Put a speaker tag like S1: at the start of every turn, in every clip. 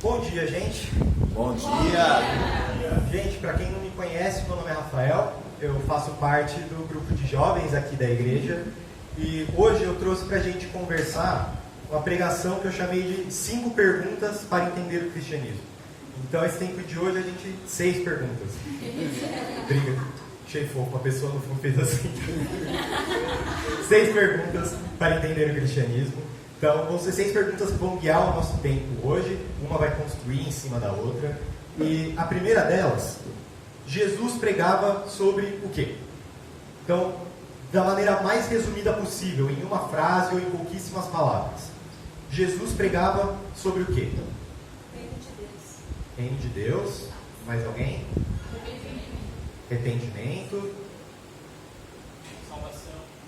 S1: Bom dia, gente.
S2: Bom dia!
S1: Gente, para quem não me conhece, meu nome é Rafael, eu faço parte do grupo de jovens aqui da igreja e hoje eu trouxe para a gente conversar uma pregação que eu chamei de 5 perguntas para entender o cristianismo. Então, esse tempo de hoje a gente 6 perguntas. Briga, achei fofo, a pessoa no fundo fez assim. 6 perguntas para entender o cristianismo. Então, vão ser 6 perguntas que vão guiar o nosso tempo hoje. Uma vai construir em cima da outra. E a primeira delas, Jesus pregava sobre o quê? Então, da maneira mais resumida possível, em uma frase ou em pouquíssimas palavras. Jesus pregava sobre o quê?
S3: Reino de Deus.
S1: Reino de Deus. Mais alguém? Arrependimento.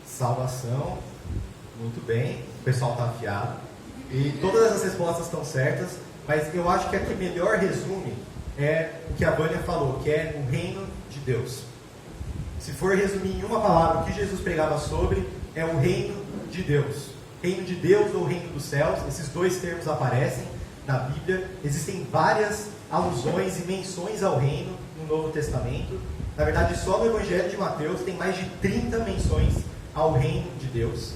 S1: Salvação. Muito bem. O pessoal está afiado. E todas essas respostas estão certas. Mas eu acho que a que melhor resume é o que a Vânia falou, que é o reino de Deus. Se for resumir em uma palavra o que Jesus pregava sobre, é o reino de Deus. Reino de Deus ou reino dos céus, esses 2 termos aparecem na Bíblia. Existem várias alusões e menções ao reino no Novo Testamento. Na verdade, só no Evangelho de Mateus tem mais de 30 menções ao reino de Deus.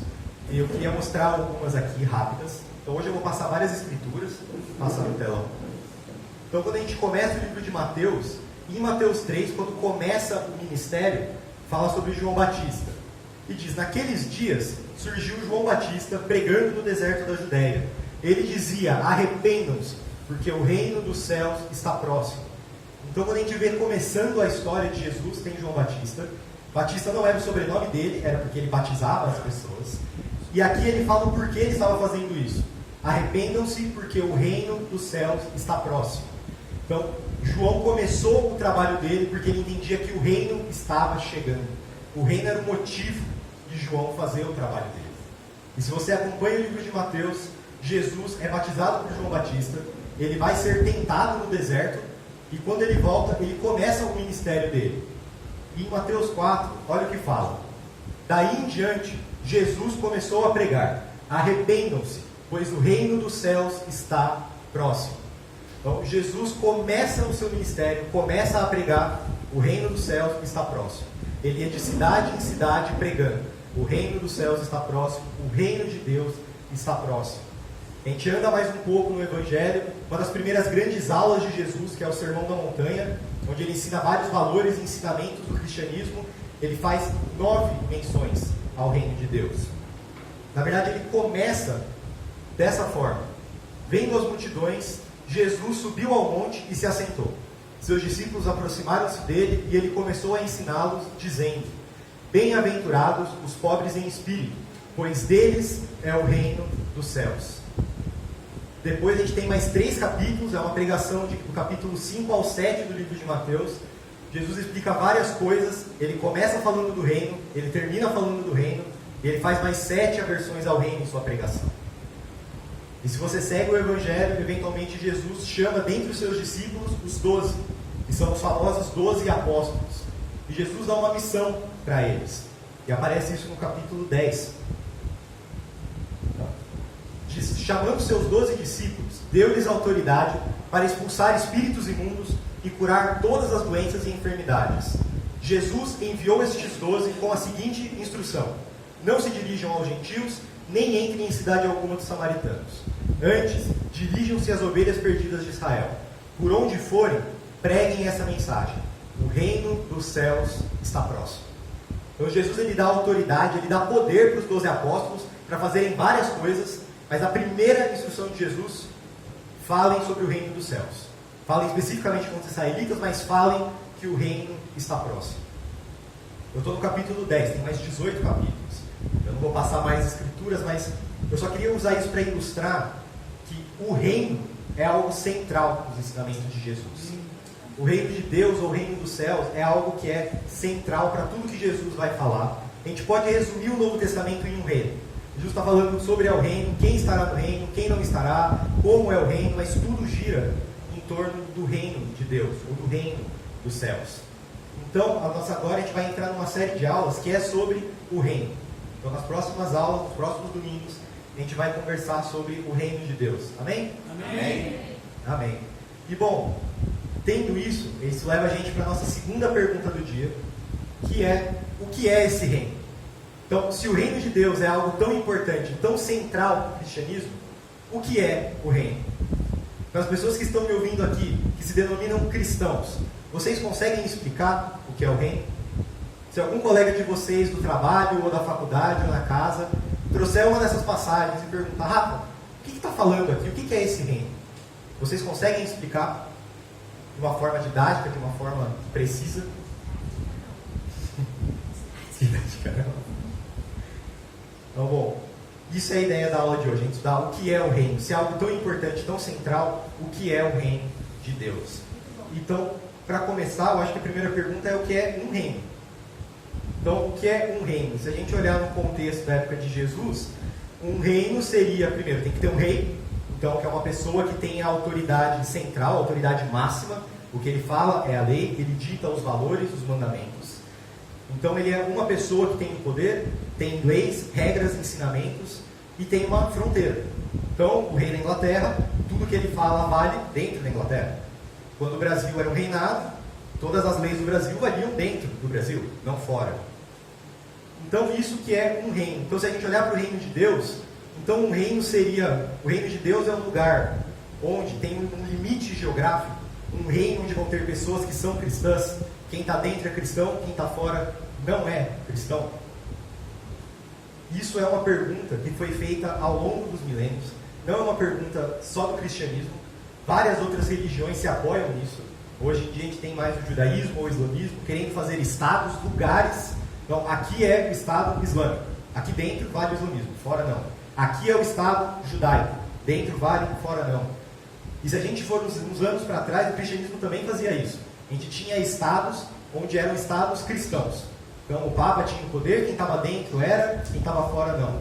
S1: E eu queria mostrar algumas aqui rápidas. Então hoje eu vou passar várias escrituras, passar no telão. Então quando a gente começa o livro de Mateus, em Mateus 3, quando começa o ministério, fala sobre João Batista. E diz, naqueles dias surgiu João Batista pregando no deserto da Judéia. Ele dizia, arrependam-se, porque o reino dos céus está próximo. Então quando a gente vê começando a história de Jesus, tem João Batista. Batista não era o sobrenome dele, era porque ele batizava as pessoas. E aqui ele fala o porquê ele estava fazendo isso. Arrependam-se, porque o reino dos céus está próximo. Então, João começou o trabalho dele porque ele entendia que o reino estava chegando. O reino era o motivo de João fazer o trabalho dele. E se você acompanha o livro de Mateus, Jesus é batizado por João Batista, ele vai ser tentado no deserto, e quando ele volta, ele começa o ministério dele. E em Mateus 4, olha o que fala. Daí em diante, Jesus começou a pregar, arrependam-se, pois o reino dos céus está próximo. Então, Jesus começa o seu ministério, começa a pregar, o reino dos céus está próximo. Ele ia de cidade em cidade pregando, o reino dos céus está próximo, o reino de Deus está próximo. A gente anda mais um pouco no Evangelho, uma das primeiras grandes aulas de Jesus, que é o Sermão da Montanha, onde ele ensina vários valores e ensinamentos do cristianismo, ele faz 9 menções ao reino de Deus. Na verdade, ele começa dessa forma. Vendo as multidões, Jesus subiu ao monte e se assentou. Seus discípulos aproximaram-se dele e ele começou a ensiná-los, dizendo, bem-aventurados os pobres em espírito, pois deles é o reino dos céus. Depois a gente tem mais 3 capítulos, é uma pregação do capítulo 5 ao 7 do livro de Mateus. Jesus explica várias coisas, ele começa falando do reino, ele termina falando do reino, e ele faz mais 7 aversões ao reino em sua pregação. E se você segue o Evangelho, eventualmente Jesus chama dentre os seus discípulos os 12, que são os famosos 12 apóstolos. E Jesus dá uma missão para eles. E aparece isso no capítulo 10. Diz, chamando seus 12 discípulos, deu-lhes autoridade para expulsar espíritos imundos e curar todas as doenças e enfermidades. Jesus enviou estes 12 com a seguinte instrução: não se dirijam aos gentios, nem entrem em cidade alguma dos samaritanos. Antes, dirijam-se às ovelhas perdidas de Israel. Por onde forem, preguem essa mensagem: o reino dos céus está próximo. Então Jesus ele dá autoridade, ele dá poder para os 12 apóstolos para fazerem várias coisas, mas a primeira instrução de Jesus: falem sobre o reino dos céus. Falem especificamente contra os israelitas, mas falem que o reino está próximo. Eu estou no capítulo 10, tem mais 18 capítulos. Eu não vou passar mais escrituras, mas eu só queria usar isso para ilustrar que o reino é algo central nos ensinamentos de Jesus. O reino de Deus ou o reino dos céus é algo que é central para tudo que Jesus vai falar. A gente pode resumir o Novo Testamento em um reino. Jesus está falando sobre o reino, quem estará no reino, quem não estará, como é o reino, mas tudo gira em torno do reino de Deus, ou do reino dos céus. Então, agora a gente vai entrar numa série de aulas que é sobre o reino. Então, nas próximas aulas, nos próximos domingos, a gente vai conversar sobre o reino de Deus. Amém?
S3: Amém.
S1: Amém. E bom, tendo isso leva a gente para a nossa segunda pergunta do dia, que é: o que é esse reino? Então, se o reino de Deus é algo tão importante, tão central no cristianismo, o que é o reino? Para as pessoas que estão me ouvindo aqui, que se denominam cristãos, vocês conseguem explicar o que é o reino? Se algum colega de vocês do trabalho, ou da faculdade, ou na casa, trouxer uma dessas passagens e perguntar: Rafa, o que está falando aqui? O que é esse reino? Vocês conseguem explicar de uma forma didática, de uma forma precisa? Didática, não. Então, bom, isso é a ideia da aula de hoje, a gente estudar o que é o reino. Se é algo tão importante, tão central, o que é o reino de Deus? Então, para começar, eu acho que a primeira pergunta é: o que é um reino? Então, o que é um reino? Se a gente olhar no contexto da época de Jesus, um reino seria, primeiro, tem que ter um rei, então, que é uma pessoa que tem a autoridade central, a autoridade máxima. O que ele fala é a lei, ele dita os valores, os mandamentos. Então, ele é uma pessoa que tem o poder, tem leis, regras, ensinamentos e tem uma fronteira. Então, o rei da Inglaterra, tudo que ele fala vale dentro da Inglaterra. Quando o Brasil era um reinado, todas as leis do Brasil valiam dentro do Brasil, não fora. Então, isso que é um reino. Então, se a gente olhar para o reino de Deus, então um reino seria... O reino de Deus é um lugar onde tem um limite geográfico, um reino onde vão ter pessoas que são cristãs. Quem está dentro é cristão, quem está fora não é cristão. Isso é uma pergunta que foi feita ao longo dos milênios. Não é uma pergunta só do cristianismo. Várias outras religiões se apoiam nisso. Hoje em dia a gente tem mais o judaísmo ou o islamismo, querendo fazer estados, lugares. Então, aqui é o Estado Islâmico. Aqui dentro vale o islamismo, fora não. Aqui é o Estado judaico. Dentro vale, fora não. E se a gente for uns anos para trás, o cristianismo também fazia isso. A gente tinha estados onde eram estados cristãos. Então, o Papa tinha o poder, quem estava dentro era, quem estava fora não.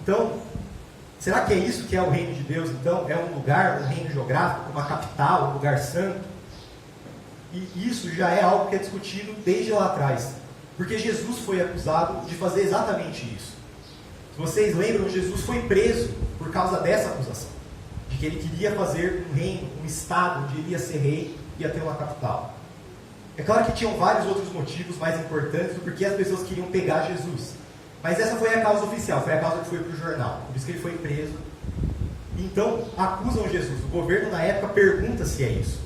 S1: Então, será que é isso que é o reino de Deus? Então, é um lugar, um reino geográfico, uma capital, um lugar santo? E isso já é algo que é discutido desde lá atrás. Porque Jesus foi acusado de fazer exatamente isso. Se vocês lembram, Jesus foi preso por causa dessa acusação. De que ele queria fazer um reino, um estado, onde ele ia ser rei, ia ter uma capital. É claro que tinham vários outros motivos mais importantes do porquê as pessoas queriam pegar Jesus. Mas essa foi a causa oficial, foi a causa que foi para o jornal. Por isso que ele foi preso. Então, acusam Jesus. O governo na época pergunta se é isso.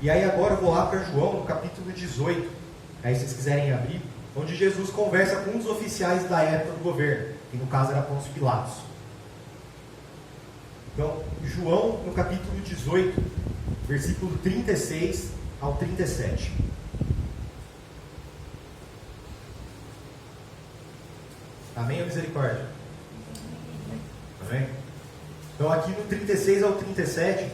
S1: E aí agora eu vou lá para João, no capítulo 18. Aí se vocês quiserem abrir, onde Jesus conversa com um dos oficiais da época do governo, que no caso era Pôncio Pilatos. Então, João, no capítulo 18, versículo 36 ao 37. Amém ou misericórdia? Amém? Então, aqui no 36 ao 37,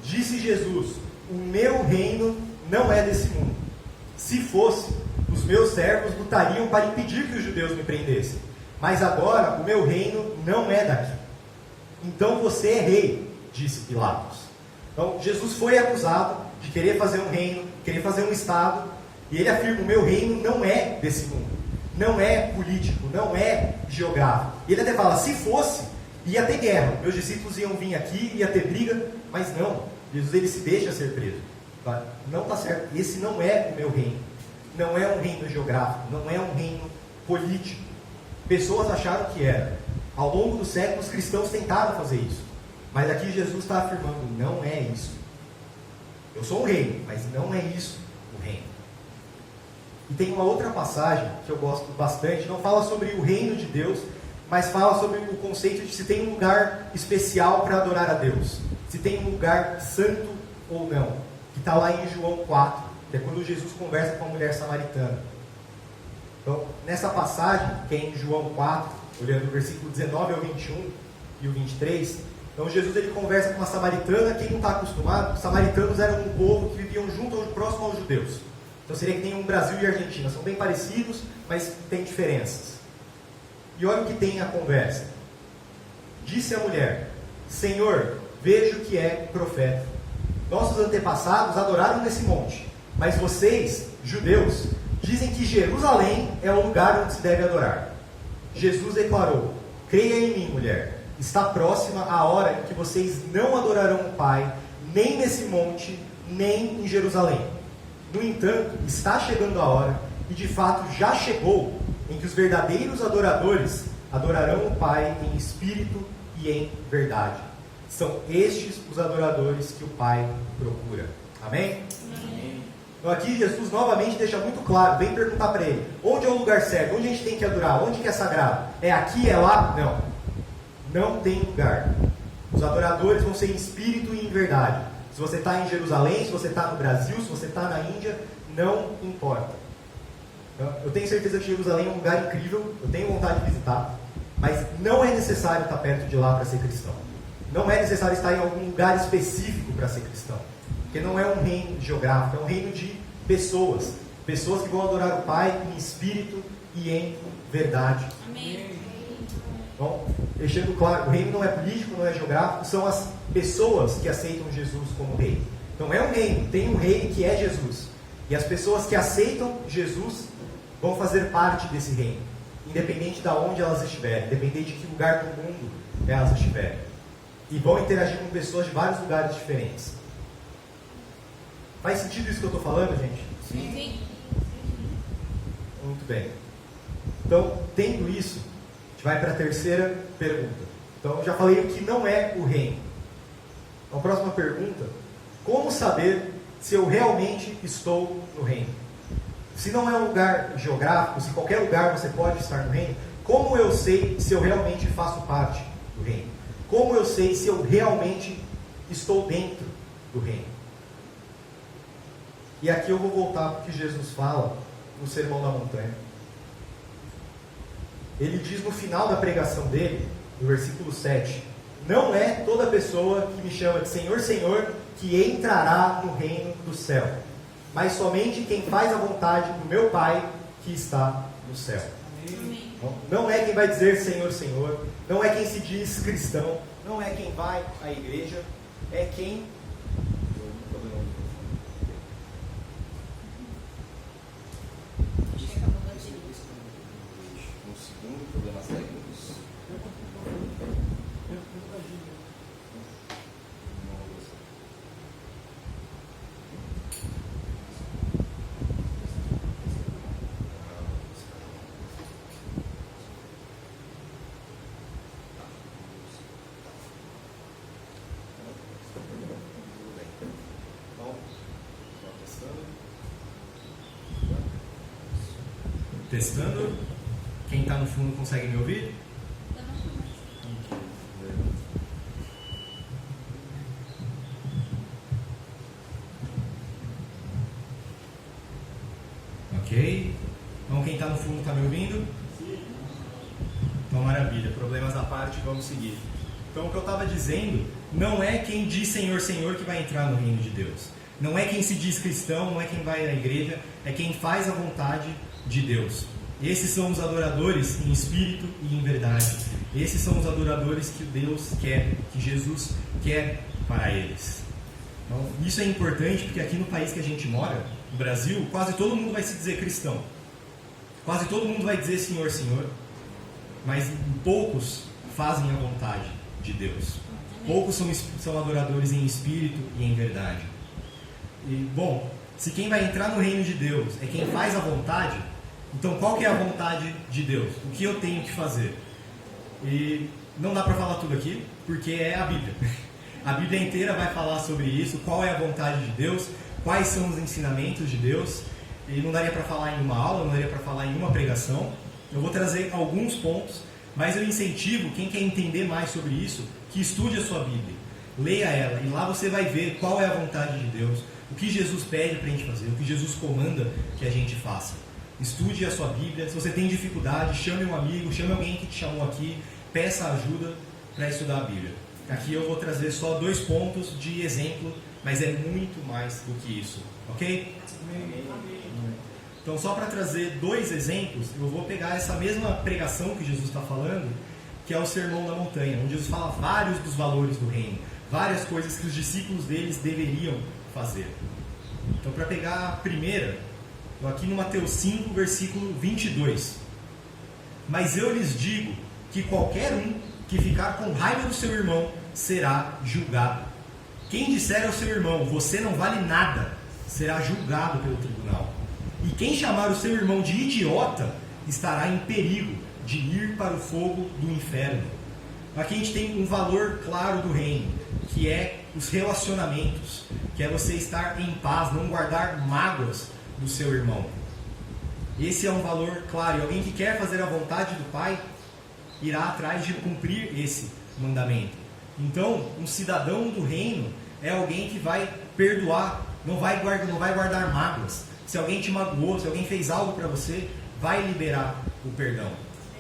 S1: disse Jesus: o meu reino não é desse mundo. Se fosse, os meus servos lutariam para impedir que os judeus me prendessem. Mas agora o meu reino não é daqui. Então você é rei, disse Pilatos. Então Jesus foi acusado de querer fazer um reino, querer fazer um estado, e ele afirma: o meu reino não é desse mundo, não é político, não é geográfico. E ele até fala: se fosse, ia ter guerra, meus discípulos iam vir aqui, ia ter briga, mas não. Jesus, ele se deixa ser preso. Não está certo, esse não é o meu reino. Não é um reino geográfico, não é um reino político. Pessoas acharam que era. Ao longo dos séculos, os cristãos tentaram fazer isso. Mas aqui Jesus está afirmando: não é isso. Eu sou um reino, mas não é isso o reino. E tem uma outra passagem que eu gosto bastante, não fala sobre o reino de Deus, mas fala sobre o conceito de se tem um lugar especial para adorar a Deus. Se tem um lugar santo ou não. Que está lá em João 4, que é quando Jesus conversa com a mulher samaritana. Então, nessa passagem, que é em João 4, olhando o versículo 19 ao 21 e o 23, então Jesus ele conversa com uma samaritana. Quem não está acostumado, os samaritanos eram um povo que viviam junto ou próximo aos judeus. Então seria que nem um Brasil e Argentina, são bem parecidos, mas tem diferenças. E olha o que tem a conversa. Disse a mulher: Senhor, vejo que é profeta. Nossos antepassados adoraram nesse monte, mas vocês, judeus, dizem que Jerusalém é o lugar onde se deve adorar. Jesus declarou: creia em mim, mulher, está próxima a hora em que vocês não adorarão o Pai, nem nesse monte, nem em Jerusalém. No entanto, está chegando a hora, e de fato já chegou, em que os verdadeiros adoradores adorarão o Pai em espírito e em verdade. São estes os adoradores que o Pai procura. Amém?
S3: Amém.
S1: Então aqui Jesus novamente deixa muito claro, vem perguntar para ele, onde é o lugar certo, onde a gente tem que adorar, onde que é sagrado? É aqui, é lá? Não tem lugar. Os adoradores vão ser em espírito e em verdade. Se você está em Jerusalém, se você está no Brasil, se você está na Índia, não importa. Eu tenho certeza que Jerusalém é um lugar incrível, eu tenho vontade de visitar, mas não é necessário estar perto de lá para ser cristão. Não é necessário estar em algum lugar específico para ser cristão. Porque não é um reino geográfico, é um reino de pessoas. Pessoas que vão adorar o Pai em espírito e em verdade.
S3: Amém.
S1: Então, deixando claro, o reino não é político, não é geográfico, são as pessoas que aceitam Jesus como rei. Então é um reino, tem um rei que é Jesus. E as pessoas que aceitam Jesus vão fazer parte desse reino, independente de onde elas estiverem, independente de que lugar do mundo elas estiverem. E vão interagir com pessoas de vários lugares diferentes. Faz sentido isso que eu estou falando, gente?
S3: Sim.
S1: Muito bem. Então, tendo isso, a gente vai para a terceira pergunta. Então, eu já falei o que não é o reino. Então, a próxima pergunta: como saber se eu realmente estou no reino? Se não é um lugar geográfico, se qualquer lugar você pode estar no reino, como eu sei se eu realmente faço parte do reino? Como eu sei se eu realmente estou dentro do reino? E aqui eu vou voltar para o que Jesus fala no Sermão da Montanha. Ele diz no final da pregação dele, no versículo 7, não é toda pessoa que me chama de Senhor, Senhor, que entrará no reino do céu, mas somente quem faz a vontade do meu Pai que está no céu.
S3: Amém.
S1: Não é quem vai dizer Senhor, Senhor, não é quem se diz cristão, não é quem vai à igreja, é quem...
S3: Acho que acabou a bateria.
S2: Um segundo, problemas técnicos.
S1: Testando. Quem está no fundo consegue me ouvir? Ok. Então quem está no fundo está me ouvindo? Então maravilha. Problemas à parte, vamos seguir. Então o que eu estava dizendo, não é quem diz Senhor, Senhor que vai entrar no reino de Deus. Não é quem se diz cristão, não é quem vai à igreja, é quem faz a vontade de Deus. Esses são os adoradores em espírito e em verdade. Esses são os adoradores que Deus quer, que Jesus quer para eles. Então, isso é importante porque aqui no país que a gente mora, no Brasil, quase todo mundo vai se dizer cristão. Quase todo mundo vai dizer Senhor, Senhor. Mas poucos fazem a vontade de Deus. Poucos são adoradores em espírito e em verdade. E, bom, se quem vai entrar no reino de Deus é quem faz a vontade, então qual que é a vontade de Deus? O que eu tenho que fazer? E não dá para falar tudo aqui, porque é a Bíblia. A Bíblia inteira vai falar sobre isso, qual é a vontade de Deus, quais são os ensinamentos de Deus. E não daria para falar em uma aula, não daria para falar em uma pregação. Eu vou trazer alguns pontos, mas eu incentivo quem quer entender mais sobre isso, que estude a sua Bíblia. Leia ela, e lá você vai ver qual é a vontade de Deus, o que Jesus pede para a gente fazer, o que Jesus comanda que a gente faça. Estude a sua Bíblia. Se você tem dificuldade, chame um amigo, chame alguém que te chamou aqui, peça ajuda para estudar a Bíblia. Aqui eu vou trazer só 2 pontos de exemplo, mas é muito mais do que isso, ok? Então, só para trazer 2 exemplos, eu vou pegar essa mesma pregação que Jesus está falando, que é o Sermão da Montanha, onde Jesus fala vários dos valores do reino, várias coisas que os discípulos deles deveriam fazer. Então, para pegar a primeira, estou aqui no Mateus 5, versículo 22. Mas eu lhes digo que qualquer um
S4: que ficar com raiva do seu irmão será julgado. Quem disser ao seu irmão, você não vale nada, será julgado pelo tribunal. E quem chamar o seu irmão de idiota, estará em perigo de ir para o fogo do inferno. Aqui a gente tem um valor claro do reino, que é os relacionamentos, que é você estar em paz, não guardar mágoas do seu irmão. Esse é um valor claro, e alguém que quer fazer a vontade do Pai, irá atrás de cumprir esse mandamento. Então, um cidadão do reino é alguém que vai perdoar, não vai guardar mágoas. Se alguém te magoou, se alguém fez algo para você, vai liberar o perdão.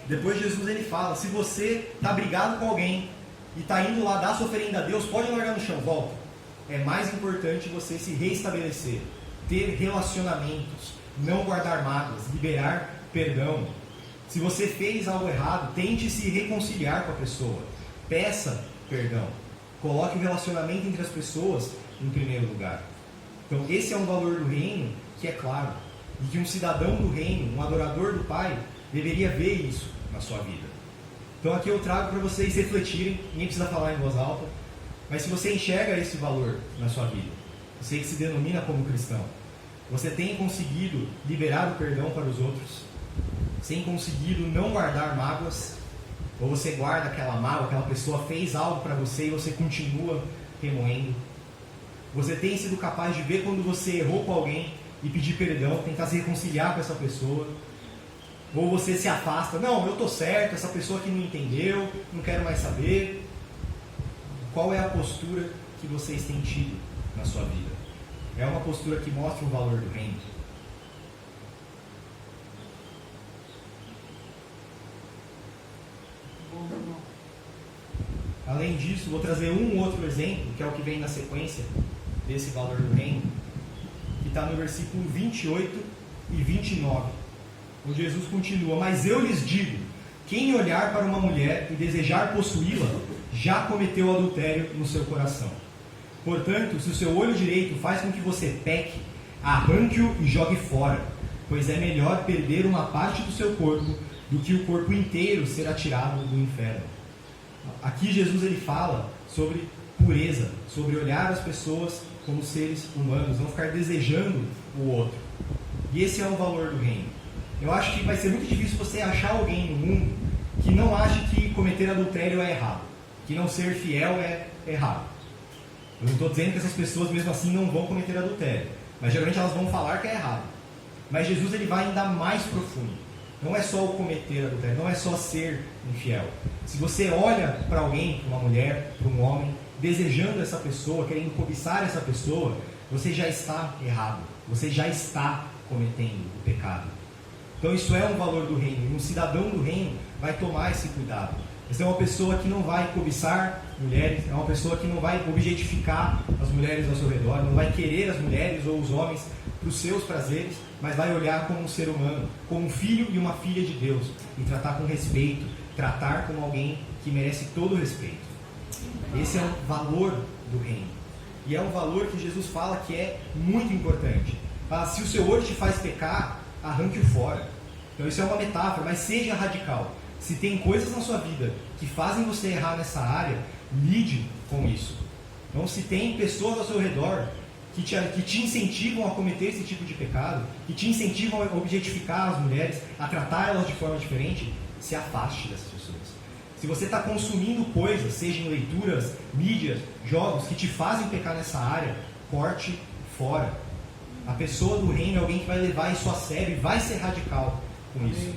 S4: Depois Jesus ele fala, se você está brigado com alguém e está indo lá dar sua oferenda a Deus, pode largar no chão, volta. É mais importante você se reestabelecer, ter relacionamentos, não guardar mágoas, liberar perdão. Se você fez algo errado, tente se reconciliar com a pessoa. Peça perdão. Coloque o relacionamento entre as pessoas em primeiro lugar. Então esse é um valor do reino que é claro. E que um cidadão do reino, um adorador do Pai, deveria ver isso na sua vida. Então aqui eu trago para vocês refletirem, ninguém precisa falar em voz alta, mas se você enxerga esse valor na sua vida, você que se denomina como cristão, você tem conseguido liberar o perdão para os outros, tem conseguido não guardar mágoas, ou você guarda aquela mágoa, aquela pessoa fez algo para você e você continua remoendo. Você tem sido capaz de ver quando você errou com alguém e pedir perdão, tentar se reconciliar com essa pessoa. Ou você se afasta, não, eu estou certo, essa pessoa aqui não entendeu, não quero mais saber. Qual é a postura que vocês têm tido na sua vida? É uma postura que mostra o valor do reino? Além disso, vou trazer um outro exemplo, que é o que vem na sequência desse valor do reino, que está no versículo 28 e 29, onde Jesus continua, mas eu lhes digo, quem olhar para uma mulher e desejar possuí-la, já cometeu adultério no seu coração. Portanto, se o seu olho direito faz com que você peque, arranque-o e jogue fora, pois é melhor perder uma parte do seu corpo do que o corpo inteiro ser atirado do inferno. Aqui Jesus ele fala sobre pureza, sobre olhar as pessoas como seres humanos, não ficar desejando o outro. E esse é o valor do reino. Eu acho que vai ser muito difícil você achar alguém no mundo que não ache que cometer adultério é errado, que não ser fiel é errado. Eu não estou dizendo que essas pessoas mesmo assim não vão cometer adultério, mas geralmente elas vão falar que é errado. Mas Jesus ele vai ainda mais profundo. Não é só o cometer adultério, não é só ser infiel. Se você olha para alguém, para uma mulher, para um homem, desejando essa pessoa, querendo cobiçar essa pessoa, você já está errado. Você já está cometendo o pecado. Então isso é um valor do reino. E um cidadão do reino vai tomar esse cuidado. Você é uma pessoa que não vai cobiçar mulheres, é uma pessoa que não vai objetificar as mulheres ao seu redor, não vai querer as mulheres ou os homens para os seus prazeres, mas vai olhar como um ser humano, como um filho e uma filha de Deus, e tratar com respeito, tratar como alguém que merece todo o respeito. Esse é o valor do reino. E é um valor que Jesus fala que é muito importante. Se o seu olho te faz pecar, arranque-o fora. Então isso é uma metáfora, mas seja radical. Se tem coisas na sua vida que fazem você errar nessa área, lide com isso. Então se tem pessoas ao seu redor que te incentivam a cometer esse tipo de pecado, que te incentivam a objetificar as mulheres, a tratar elas de forma diferente, se afaste dessas pessoas. Se você está consumindo coisas, sejam leituras, mídias, jogos, que te fazem pecar nessa área, corte fora. A pessoa do reino é alguém que vai levar isso a sério e vai ser radical com isso.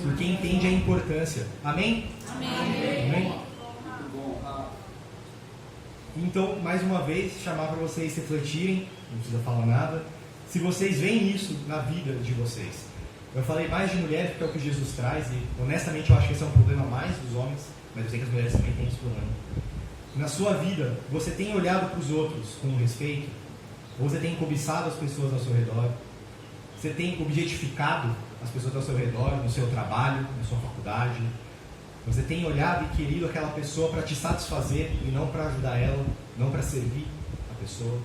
S4: Porque entende a importância. Amém?
S3: Amém.
S4: Amém? Então, mais uma vez, chamar para vocês refletirem, não precisa falar nada, se vocês veem isso na vida de vocês. Eu falei mais de mulheres porque é o que Jesus traz, e honestamente eu acho que esse é um problema mais dos homens, mas eu sei que as mulheres também têm esse problema. Na sua vida, você tem olhado para os outros com respeito? Ou você tem cobiçado as pessoas ao seu redor? Você tem objetificado as pessoas ao seu redor, no seu trabalho, na sua faculdade? Você tem olhado e querido aquela pessoa para te satisfazer e não para ajudar ela, não para servir a pessoa?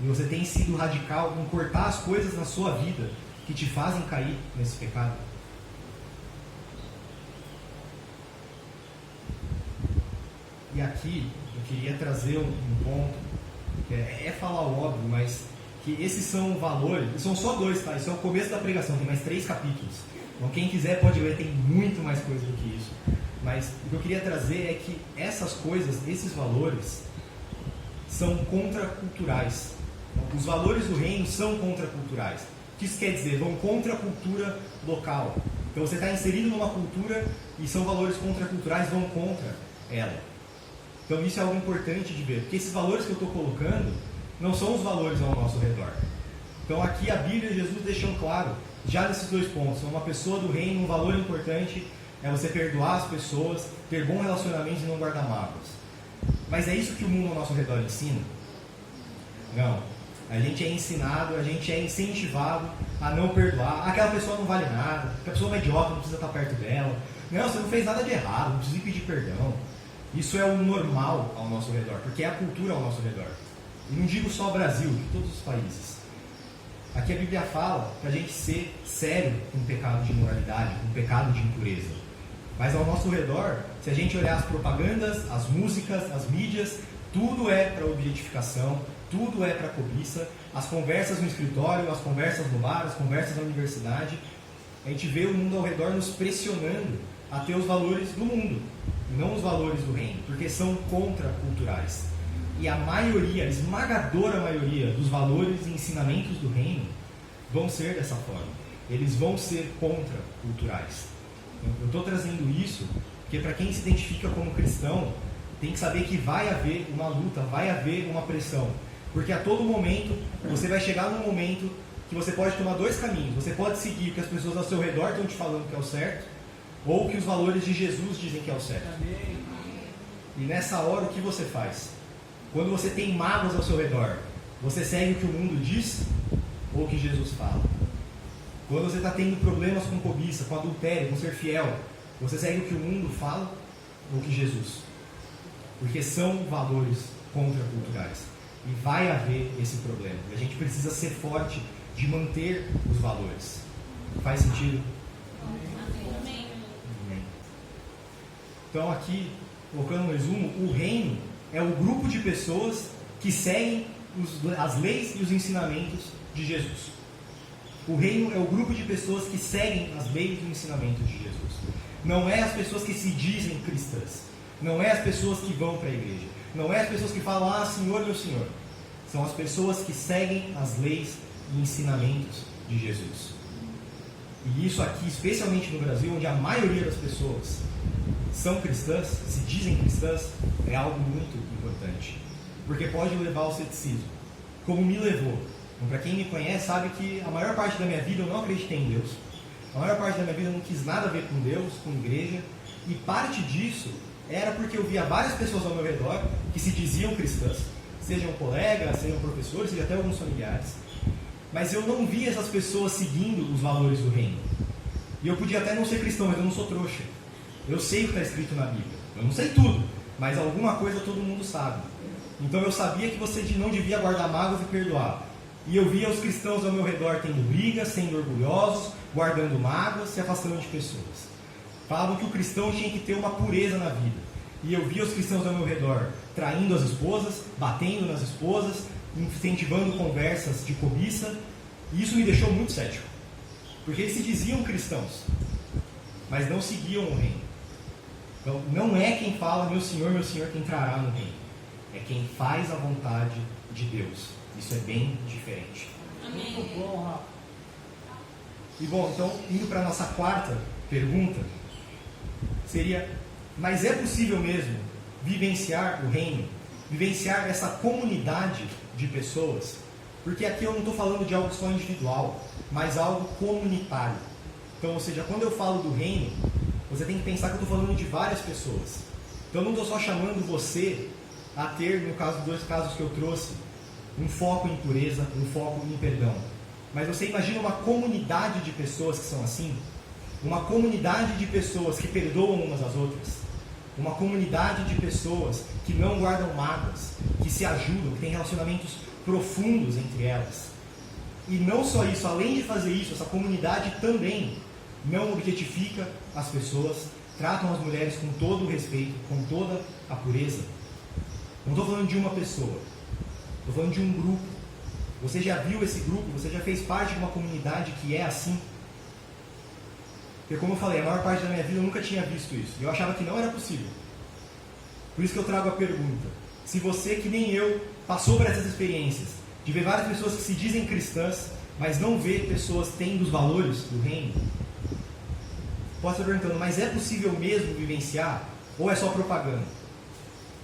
S4: E você tem sido radical em cortar as coisas na sua vida que te fazem cair nesse pecado? E aqui eu queria trazer um ponto, que é falar o óbvio, mas que esses são valores, são só 2, tá? Isso é o começo da pregação, tem mais 3 capítulos. Então quem quiser pode ler, tem muito mais coisa do que isso. Mas o que eu queria trazer é que essas coisas, esses valores, são contraculturais. Os valores do reino são contraculturais. O que isso quer dizer? Vão contra a cultura local. Então você está inserido numa cultura e são valores contraculturais, vão contra ela. Então isso é algo importante de ver, porque esses valores que eu estou colocando não são os valores ao nosso redor. Então aqui a Bíblia e Jesus deixam claro, já nesses 2 pontos, uma pessoa do reino, um valor importante é você perdoar as pessoas, ter bom relacionamento e não guardar mágoas. Mas é isso que o mundo ao nosso redor ensina? Não. A gente é ensinado, a gente é incentivado a não perdoar. Aquela pessoa não vale nada, aquela pessoa é uma idiota, não precisa estar perto dela. Não, você não fez nada de errado, não precisa pedir perdão. Isso é o normal ao nosso redor, porque é a cultura ao nosso redor. E não digo só o Brasil, de todos os países. Aqui a Bíblia fala para a gente ser sério com o pecado de imoralidade, com o pecado de impureza. Mas ao nosso redor, se a gente olhar as propagandas, as músicas, as mídias, tudo é para objetificação, tudo é para cobiça. As conversas no escritório, as conversas no bar, as conversas na universidade. A gente vê o mundo ao redor nos pressionando a ter os valores do mundo, e não os valores do reino, porque são contraculturais. E a maioria, a esmagadora maioria dos valores e ensinamentos do reino vão ser dessa forma. Eles vão ser contraculturais. Eu estou trazendo isso porque para quem se identifica como cristão, tem que saber que vai haver uma luta, vai haver uma pressão. Porque a todo momento, você vai chegar num momento que você pode tomar 2 caminhos. Você pode seguir o que as pessoas ao seu redor estão te falando que é o certo, ou o que os valores de Jesus dizem que é o certo. E nessa hora, o que você faz? Quando você tem mágoas ao seu redor, você segue o que o mundo diz ou o que Jesus fala? Quando você está tendo problemas com cobiça, com adultério, com ser fiel, você segue o que o mundo fala ou o que Jesus? Porque são valores contraculturais. E vai haver esse problema. E a gente precisa ser forte de manter os valores. Faz sentido?
S3: Amém.
S4: Amém. Então aqui, colocando um resumo, o reino é o grupo de pessoas que seguem as leis e os ensinamentos de Jesus. O reino é o grupo de pessoas que seguem as leis e os ensinamentos de Jesus. Não é as pessoas que se dizem cristãs. Não é as pessoas que vão para a igreja. Não é as pessoas que falam, ah, Senhor, meu Senhor. São as pessoas que seguem as leis e ensinamentos de Jesus. E isso aqui, especialmente no Brasil, onde a maioria das pessoas são cristãs, se dizem cristãs, é algo muito importante. Porque pode levar ao ceticismo, como me levou. Então, para quem me conhece, sabe que a maior parte da minha vida eu não acreditei em Deus. A maior parte da minha vida eu não quis nada a ver com Deus, com igreja. E parte disso era porque eu via várias pessoas ao meu redor que se diziam cristãs, sejam colegas, sejam professores, sejam até alguns familiares. Mas eu não via essas pessoas seguindo os valores do reino. E eu podia até não ser cristão, mas eu não sou trouxa. Eu sei o que está escrito na Bíblia. Eu não sei tudo, mas alguma coisa todo mundo sabe. Então eu sabia que você não devia guardar mágoas e perdoar. E eu via os cristãos ao meu redor tendo brigas, sendo orgulhosos, guardando mágoas, se afastando de pessoas. Falavam que o cristão tinha que ter uma pureza na vida. E eu via os cristãos ao meu redor traindo as esposas, batendo nas esposas, incentivando conversas de cobiça. E isso me deixou muito cético. Porque eles se diziam cristãos, mas não seguiam o reino. Então, não é quem fala, meu Senhor, que entrará no reino. É quem faz a vontade de Deus. Isso é bem diferente.
S3: Amém.
S4: E bom, então, indo para a nossa quarta pergunta, seria, mas é possível mesmo vivenciar o reino? Vivenciar essa comunidade de pessoas? Porque aqui eu não estou falando de algo só individual, mas algo comunitário. Então, ou seja, quando eu falo do reino, você tem que pensar que eu estou falando de várias pessoas. Então eu não estou só chamando você a ter, no caso, 2 casos que eu trouxe, um foco em pureza, um foco em perdão. Mas você imagina uma comunidade de pessoas que são assim? Uma comunidade de pessoas que perdoam umas às outras? Uma comunidade de pessoas que não guardam mágoas, que se ajudam, que têm relacionamentos profundos entre elas? E não só isso, além de fazer isso, essa comunidade também não objetifica as pessoas, tratam as mulheres com todo o respeito, com toda a pureza. Não estou falando de uma pessoa, estou falando de um grupo. Você já viu esse grupo? Você já fez parte de uma comunidade que é assim? Porque como eu falei, a maior parte da minha vida eu nunca tinha visto isso. E eu achava que não era possível. Por isso que eu trago a pergunta. Se você, que nem eu, passou por essas experiências, de ver várias pessoas que se dizem cristãs, mas não vê pessoas tendo os valores do reino, posso estar perguntando, mas é possível mesmo vivenciar? Ou é só propaganda?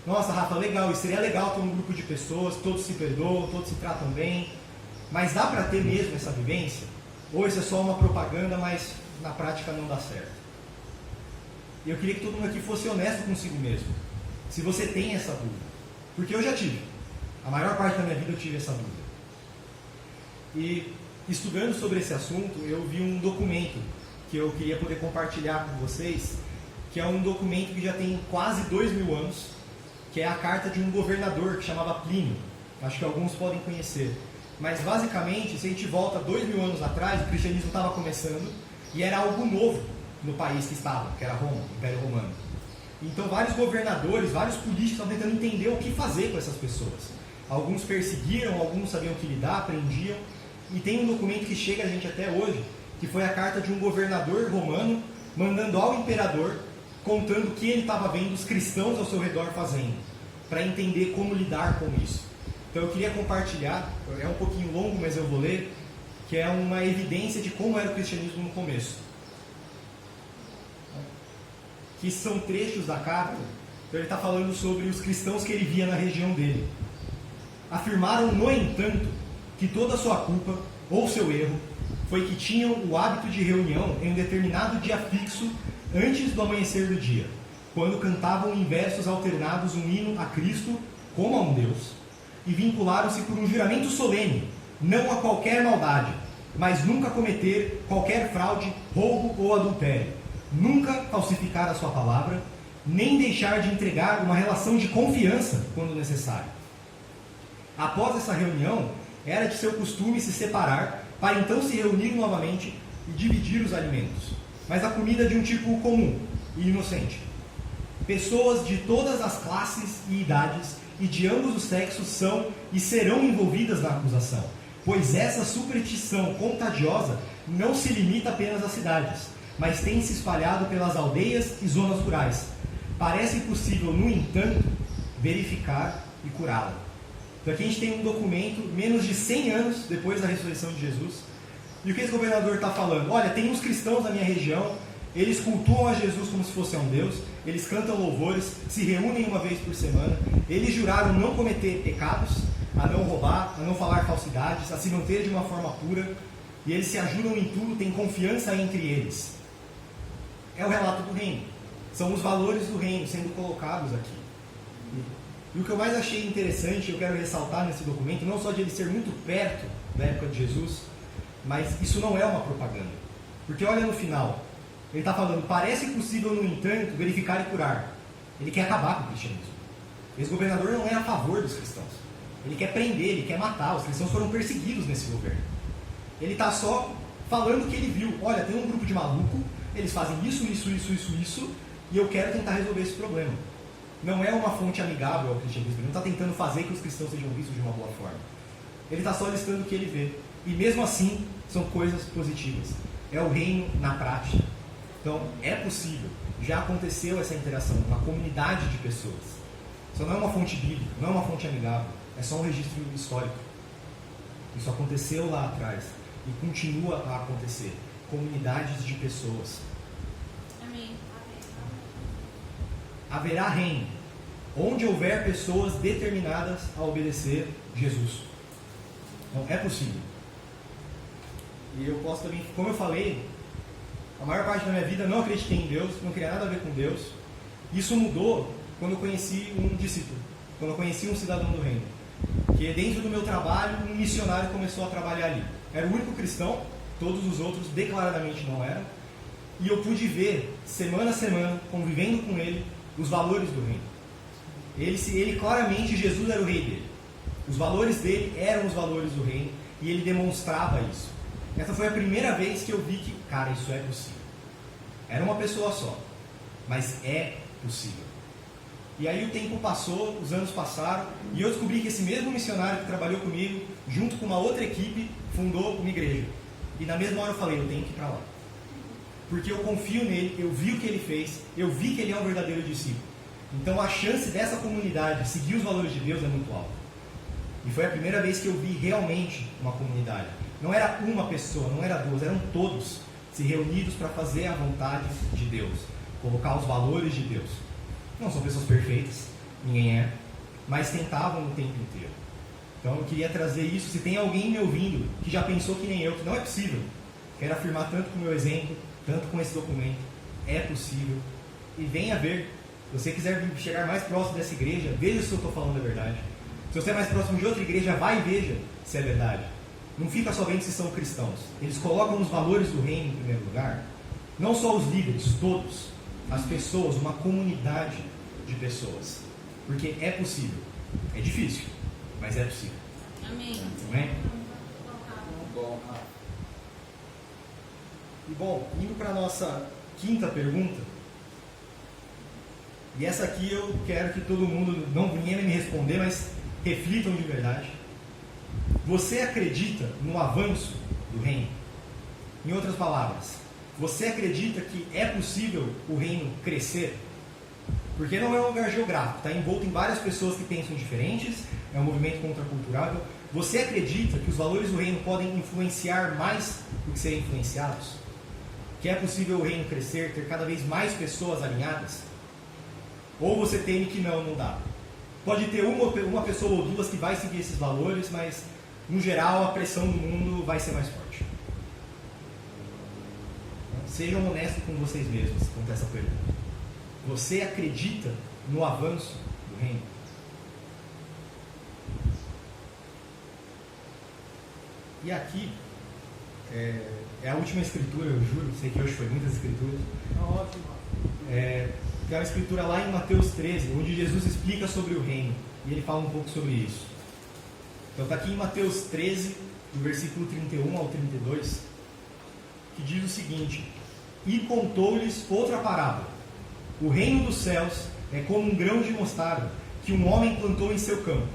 S4: Nossa, Rafa, legal, isso seria legal ter um grupo de pessoas, todos se perdoam, todos se tratam bem, mas dá para ter mesmo essa vivência? Ou isso é só uma propaganda, mas na prática não dá certo? E eu queria que todo mundo aqui fosse honesto consigo mesmo, se você tem essa dúvida. Porque eu já tive. A maior parte da minha vida eu tive essa dúvida. E estudando sobre esse assunto, eu vi um documento que eu queria poder compartilhar com vocês, que é um documento que já tem quase 2000 anos, que é a carta de um governador que chamava Plínio. Acho que alguns podem conhecer. Mas basicamente, se a gente volta 2000 anos atrás, o cristianismo estava começando e era algo novo no país que estava, que era Roma, o Império Romano. Então vários governadores, vários políticos estavam tentando entender o que fazer com essas pessoas. Alguns perseguiram, alguns sabiam o que lidar, prendiam. E tem um documento que chega a gente até hoje, que foi a carta de um governador romano mandando ao imperador, contando o que ele estava vendo os cristãos ao seu redor fazendo, para entender como lidar com isso. Então eu queria compartilhar, é um pouquinho longo, mas eu vou ler, que é uma evidência de como era o cristianismo no começo. Que são trechos da carta, então ele está falando sobre os cristãos que ele via na região dele. Afirmaram, no entanto, que toda a sua culpa, ou seu erro, foi que tinham o hábito de reunião em um determinado dia fixo antes do amanhecer do dia, quando cantavam em versos alternados um hino a Cristo como a um Deus, e vincularam-se por um juramento solene, não a qualquer maldade, mas nunca cometer qualquer fraude, roubo ou adultério, nunca falsificar a sua palavra, nem deixar de entregar uma relação de confiança quando necessário. Após essa reunião, era de seu costume se separar, para então se reunir novamente e dividir os alimentos, mas a comida de um tipo comum e inocente. Pessoas de todas as classes e idades e de ambos os sexos são e serão envolvidas na acusação, pois essa superstição contagiosa não se limita apenas às cidades, mas tem se espalhado pelas aldeias e zonas rurais. Parece possível, no entanto, verificar e curá-la. Então aqui a gente tem um documento, menos de 100 anos depois da ressurreição de Jesus. E o que esse governador está falando? Olha, tem uns cristãos na minha região, eles cultuam a Jesus como se fosse um Deus, eles cantam louvores, se reúnem uma vez por semana, eles juraram não cometer pecados, a não roubar, a não falar falsidades, a se manter de uma forma pura, e eles se ajudam em tudo, têm confiança entre eles. É o relato do reino. São os valores do reino sendo colocados aqui. E o que eu mais achei interessante, eu quero ressaltar nesse documento, não só de ele ser muito perto da época de Jesus, mas isso não é uma propaganda. Porque olha no final, ele está falando, parece possível, no entanto, verificar e curar. Ele quer acabar com o cristianismo. Esse governador não é a favor dos cristãos. Ele quer prender, ele quer matar. Os cristãos foram perseguidos nesse governo. Ele está só falando o que ele viu. Olha, tem um grupo de maluco, eles fazem isso, e eu quero tentar resolver esse problema. Não é uma fonte amigável ao cristianismo. Ele não está tentando fazer que os cristãos sejam vistos de uma boa forma. Ele está só listando o que ele vê. E mesmo assim, são coisas positivas. É o reino na prática. Então, é possível. Já aconteceu essa interação com uma comunidade de pessoas. Isso não é uma fonte bíblica, não é uma fonte amigável. É só um registro histórico. Isso aconteceu lá atrás. E continua a acontecer. Comunidades de pessoas.
S3: Amém.
S4: Haverá reino, onde houver pessoas determinadas a obedecer Jesus. Então, é possível. E eu posso também, como eu falei, a maior parte da minha vida não acreditei em Deus, não queria nada a ver com Deus. Isso mudou quando eu conheci um discípulo, quando eu conheci um cidadão do reino. Que dentro do meu trabalho, um missionário começou a trabalhar ali. Era o único cristão, todos os outros declaradamente não eram. E eu pude ver, semana a semana, convivendo com ele, os valores do reino. Ele claramente, Jesus era o rei dele. Os valores dele eram os valores do reino e ele demonstrava isso. Essa foi a primeira vez que eu vi que, cara, isso é possível. Era uma pessoa só. mas é possível. E aí o tempo passou, os anos passaram, e eu descobri que esse mesmo missionário que trabalhou comigo, junto com uma outra equipe, fundou uma igreja. E na mesma hora eu falei, eu tenho que ir para lá. Porque eu confio nele, eu vi o que ele fez, eu vi que ele é um verdadeiro discípulo. Então a chance dessa comunidade seguir os valores de Deus é muito alta. E foi a primeira vez que eu vi realmente uma comunidade. Não era uma pessoa, não era duas, eram todos se reunidos para fazer a vontade de Deus, colocar os valores de Deus. Não são pessoas perfeitas, ninguém é, mas tentavam o tempo inteiro. Então eu queria trazer isso. Se tem alguém me ouvindo que já pensou que nem eu, que não é possível, quero afirmar tanto com o meu exemplo, tanto com esse documento, é possível. E venha ver. Se você quiser chegar mais próximo dessa igreja, veja se eu estou falando a verdade. Se você é mais próximo de outra igreja, vai e veja se é verdade. Não fica só vendo se são cristãos. Eles colocam os valores do reino em primeiro lugar. Não só os líderes, todos. As pessoas, uma comunidade de pessoas. Porque é possível. É difícil, mas é possível.
S3: Amém.
S4: Amém?
S2: Bom,
S4: E bom, indo para a nossa quinta pergunta. E essa aqui eu quero que todo mundo, não venha me responder, mas reflitam de verdade. Você acredita no avanço do reino? Em outras palavras, você acredita que é possível o reino crescer? Porque não é um lugar geográfico, está envolto em várias pessoas que pensam diferentes, é um movimento contracultural. Você acredita que os valores do reino podem influenciar mais do que serem influenciados? Que é possível o reino crescer, ter cada vez mais pessoas alinhadas? Ou você teme que não dá? Pode ter uma pessoa ou duas que vai seguir esses valores, mas no geral a pressão do mundo vai ser mais forte. Sejam honestos com vocês mesmos quanto a essa pergunta. Você acredita no avanço do reino? E aqui é a última escritura, eu juro, sei que hoje foi muitas escrituras.
S5: Ótimo.
S4: Que é uma escritura lá em Mateus 13, onde Jesus explica sobre o reino. E ele fala um pouco sobre isso. Então está aqui em Mateus 13, do versículo 31 ao 32, que diz o seguinte: E contou-lhes outra parábola. O reino dos céus é como um grão de mostarda, que um homem plantou em seu campo.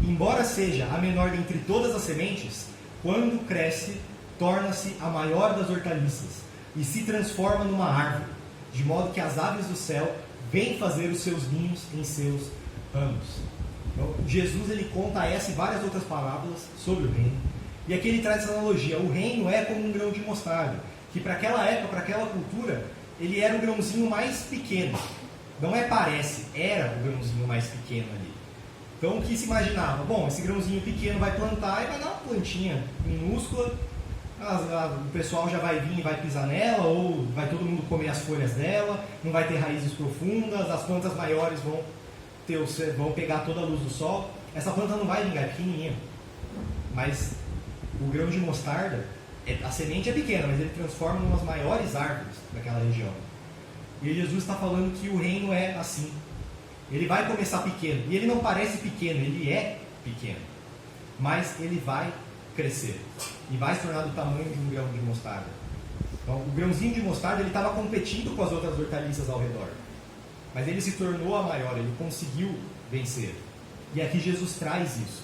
S4: Embora seja a menor dentre todas as sementes, quando cresce, torna-se a maior das hortaliças, e se transforma numa árvore, de modo que as aves do céu vêm fazer os seus ninhos em seus ramos. Então, Jesus ele conta essa e várias outras parábolas sobre o reino. E aqui ele traz essa analogia. O reino é como um grão de mostarda, que para aquela época, para aquela cultura, ele era um grãozinho mais pequeno. Não parece, era o grãozinho mais pequeno ali. Então o que se imaginava? Bom, esse grãozinho pequeno vai plantar e vai dar uma plantinha minúscula. O pessoal já vai vir e vai pisar nela, ou vai todo mundo comer as folhas dela, não vai ter raízes profundas, as plantas maiores vão pegar toda a luz do sol. Essa planta não vai vingar, é pequenininha. Mas o grão de mostarda, a semente é pequena, mas ele transforma em umas maiores árvores daquela região. E Jesus está falando que o reino é assim. Ele vai começar pequeno, e ele não parece pequeno, ele é pequeno. Mas ele vai crescer e vai se tornar do tamanho de um grão de mostarda. Então, o grãozinho de mostarda ele estava competindo com as outras hortaliças ao redor, mas ele se tornou a maior, ele conseguiu vencer. E aqui Jesus traz isso.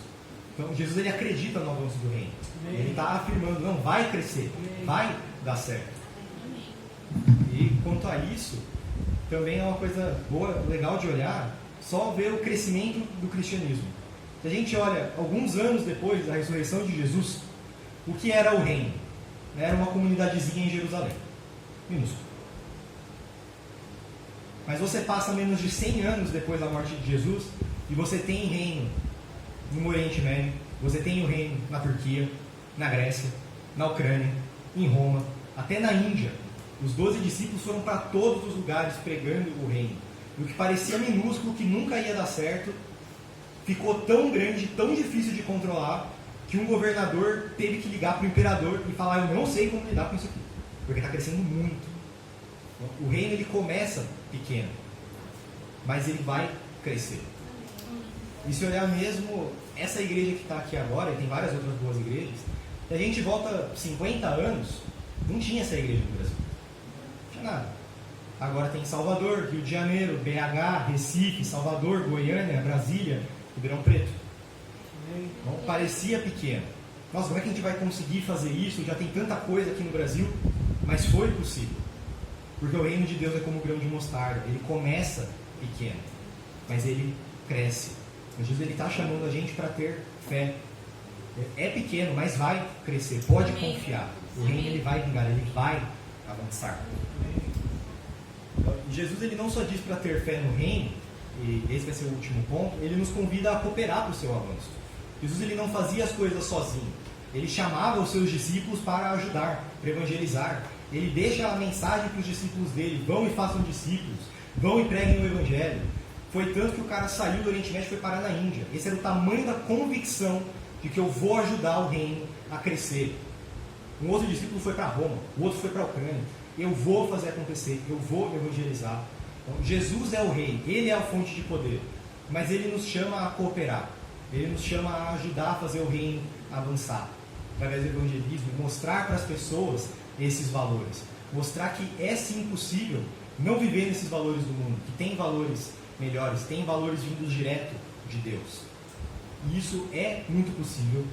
S4: Então Jesus ele acredita no avanço do reino. Ele está afirmando, não, vai crescer, vai dar certo. E quanto a isso, também é uma coisa boa, legal de olhar, só ver o crescimento do cristianismo. Se a gente olha alguns anos depois da ressurreição de Jesus, o que era o reino? Era uma comunidadezinha em Jerusalém, minúsculo. Mas você passa menos de 100 anos depois da morte de Jesus e você tem reino no Oriente Médio, você tem o reino na Turquia, na Grécia, na Ucrânia, em Roma, até na Índia. Os 12 discípulos foram para todos os lugares pregando o reino. E o que parecia minúsculo, que nunca ia dar certo, ficou tão grande, tão difícil de controlar, que um governador teve que ligar para o imperador e falar: eu não sei como lidar com isso aqui, porque está crescendo muito. O reino ele começa pequeno, mas ele vai crescer. E se olhar mesmo essa igreja que está aqui agora, e tem várias outras boas igrejas, se a gente volta 50 anos, não tinha essa igreja no Brasil. Não tinha nada. Agora tem Salvador, Rio de Janeiro, BH, Recife, Salvador, Goiânia, Brasília, Ribeirão Preto. Então, parecia pequeno. Nossa, como é que a gente vai conseguir fazer isso? Já tem tanta coisa aqui no Brasil. Mas foi possível. Porque o reino de Deus é como um grão de mostarda. Ele começa pequeno, mas ele cresce. Jesus está chamando a gente para ter fé. É pequeno, mas vai crescer. Pode confiar. O reino ele vai vingar, ele vai avançar. Jesus ele não só diz para ter fé no reino, e esse vai ser o último ponto, ele nos convida a cooperar para o seu avanço. Jesus ele não fazia as coisas sozinho. Ele chamava os seus discípulos para ajudar, para evangelizar. Ele deixa a mensagem para os discípulos dele: vão e façam discípulos, vão e preguem o evangelho. Foi tanto que o cara saiu do Oriente Médio e foi parar na Índia. Esse era o tamanho da convicção de que eu vou ajudar o reino a crescer. Um outro discípulo foi para Roma, o outro foi para a Ucrânia. Eu vou fazer acontecer, eu vou evangelizar. Então, Jesus é o rei, ele é a fonte de poder, mas ele nos chama a cooperar, ele nos chama a ajudar a fazer o reino avançar, através do evangelismo, mostrar para as pessoas esses valores, mostrar que é sim possível não viver nesses valores do mundo, que tem valores melhores, tem valores vindos direto de Deus. E isso é muito possível.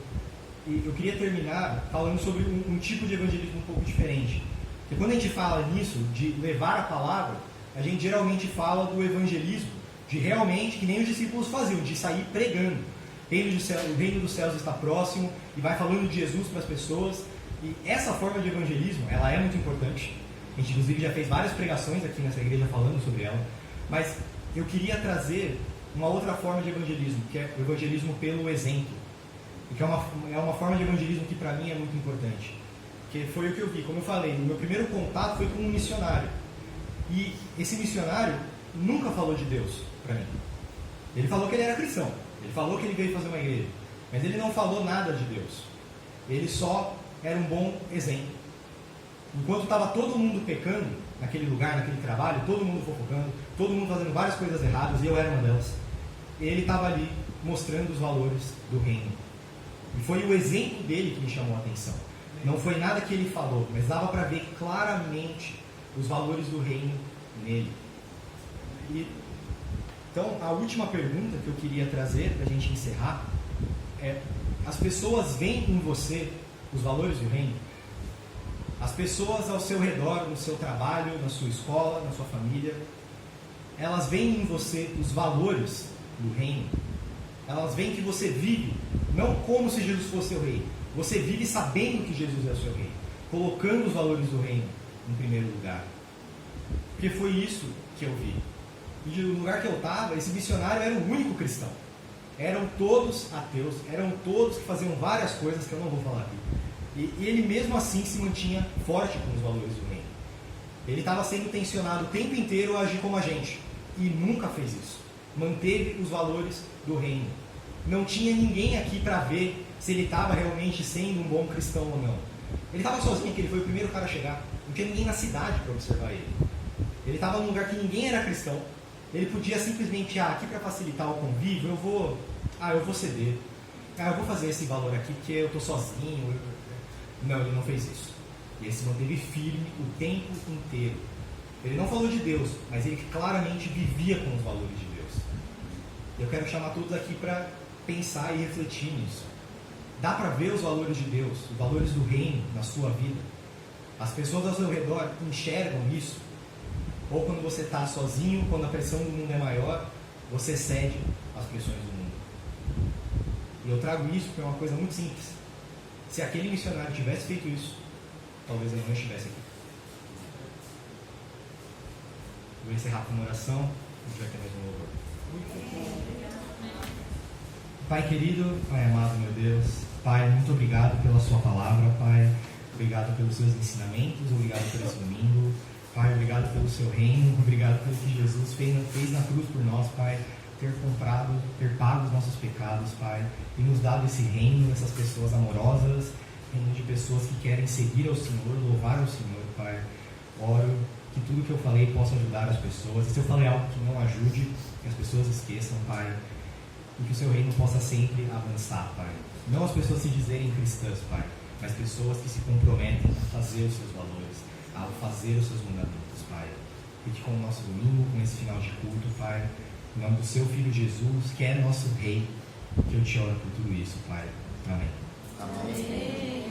S4: E eu queria terminar falando sobre um tipo de evangelismo um pouco diferente. Porque quando a gente fala nisso, de levar a palavra, a gente geralmente fala do evangelismo, de realmente, que nem os discípulos faziam, de sair pregando. O reino dos céus está próximo, e vai falando de Jesus para as pessoas. E essa forma de evangelismo, ela é muito importante. A gente, inclusive, já fez várias pregações aqui nessa igreja falando sobre ela. Mas eu queria trazer uma outra forma de evangelismo, que é o evangelismo pelo exemplo. Que é uma forma de evangelismo que para mim é muito importante. Porque foi o que eu vi, como eu falei, o meu primeiro contato foi com um missionário. E esse missionário nunca falou de Deus para mim. Ele falou que ele era cristão, ele falou que ele veio fazer uma igreja, mas ele não falou nada de Deus. Ele só era um bom exemplo. Enquanto estava todo mundo pecando naquele lugar, naquele trabalho, todo mundo fofocando, todo mundo fazendo várias coisas erradas, e eu era uma delas, ele estava ali mostrando os valores do reino. E foi o exemplo dele que me chamou a atenção. Não foi nada que ele falou, mas dava para ver claramente os valores do reino nele. Então, a última pergunta que eu queria trazer para a gente encerrar é: as pessoas veem em você os valores do reino? As pessoas ao seu redor, no seu trabalho, na sua escola, na sua família, elas veem em você os valores do reino? Elas veem que você vive não como se Jesus fosse o rei. Você vive sabendo que Jesus é o seu rei, colocando os valores do reino em primeiro lugar. Porque foi isso que eu vi. E no lugar que eu estava, esse missionário era o único cristão. Eram todos ateus, eram todos que faziam várias coisas que eu não vou falar aqui. E ele mesmo assim se mantinha forte com os valores do reino. Ele estava sendo tensionado o tempo inteiro a agir como a gente. E nunca fez isso. Manteve os valores do reino. Não tinha ninguém aqui para ver se ele estava realmente sendo um bom cristão ou não. Ele estava sozinho, que ele foi o primeiro cara a chegar. Não tinha ninguém na cidade para observar ele. Ele estava num lugar que ninguém era cristão. Ele podia simplesmente, aqui para facilitar o convívio, eu vou ceder. Eu vou fazer esse valor aqui porque eu estou sozinho. Não, ele não fez isso. Ele se manteve firme o tempo inteiro. Ele não falou de Deus, mas ele claramente vivia com os valores de Deus. Eu quero chamar todos aqui para pensar e refletir nisso. Dá para ver os valores de Deus, os valores do reino na sua vida? As pessoas ao seu redor enxergam isso? Ou quando você está sozinho, quando a pressão do mundo é maior, você cede às pressões do mundo? E eu trago isso porque é uma coisa muito simples. Se aquele missionário tivesse feito isso, talvez ele não estivesse aqui. Vou encerrar com uma oração, a gente vai ter mais um louvor. Pai querido, Pai amado, meu Deus, Pai, muito obrigado pela sua palavra, Pai, obrigado pelos seus ensinamentos, obrigado por esse domingo, Pai, obrigado pelo seu reino, obrigado pelo que Jesus fez na cruz por nós, Pai, ter pago os nossos pecados, Pai, e nos dado esse reino, essas pessoas amorosas, reino de pessoas que querem seguir ao Senhor, louvar ao Senhor, Pai. Oro que tudo que eu falei possa ajudar as pessoas, e se eu falei algo que não ajude, que as pessoas esqueçam, Pai, e que o seu reino possa sempre avançar, Pai. Não as pessoas se dizerem cristãs, Pai, mas pessoas que se comprometem a fazer os seus valores, a fazer os seus mandamentos, Pai. Fique com o nosso domingo, com esse final de culto, Pai. Em nome do seu Filho Jesus, que é nosso Rei, que eu te oro por tudo isso, Pai. Amém.
S2: Amém.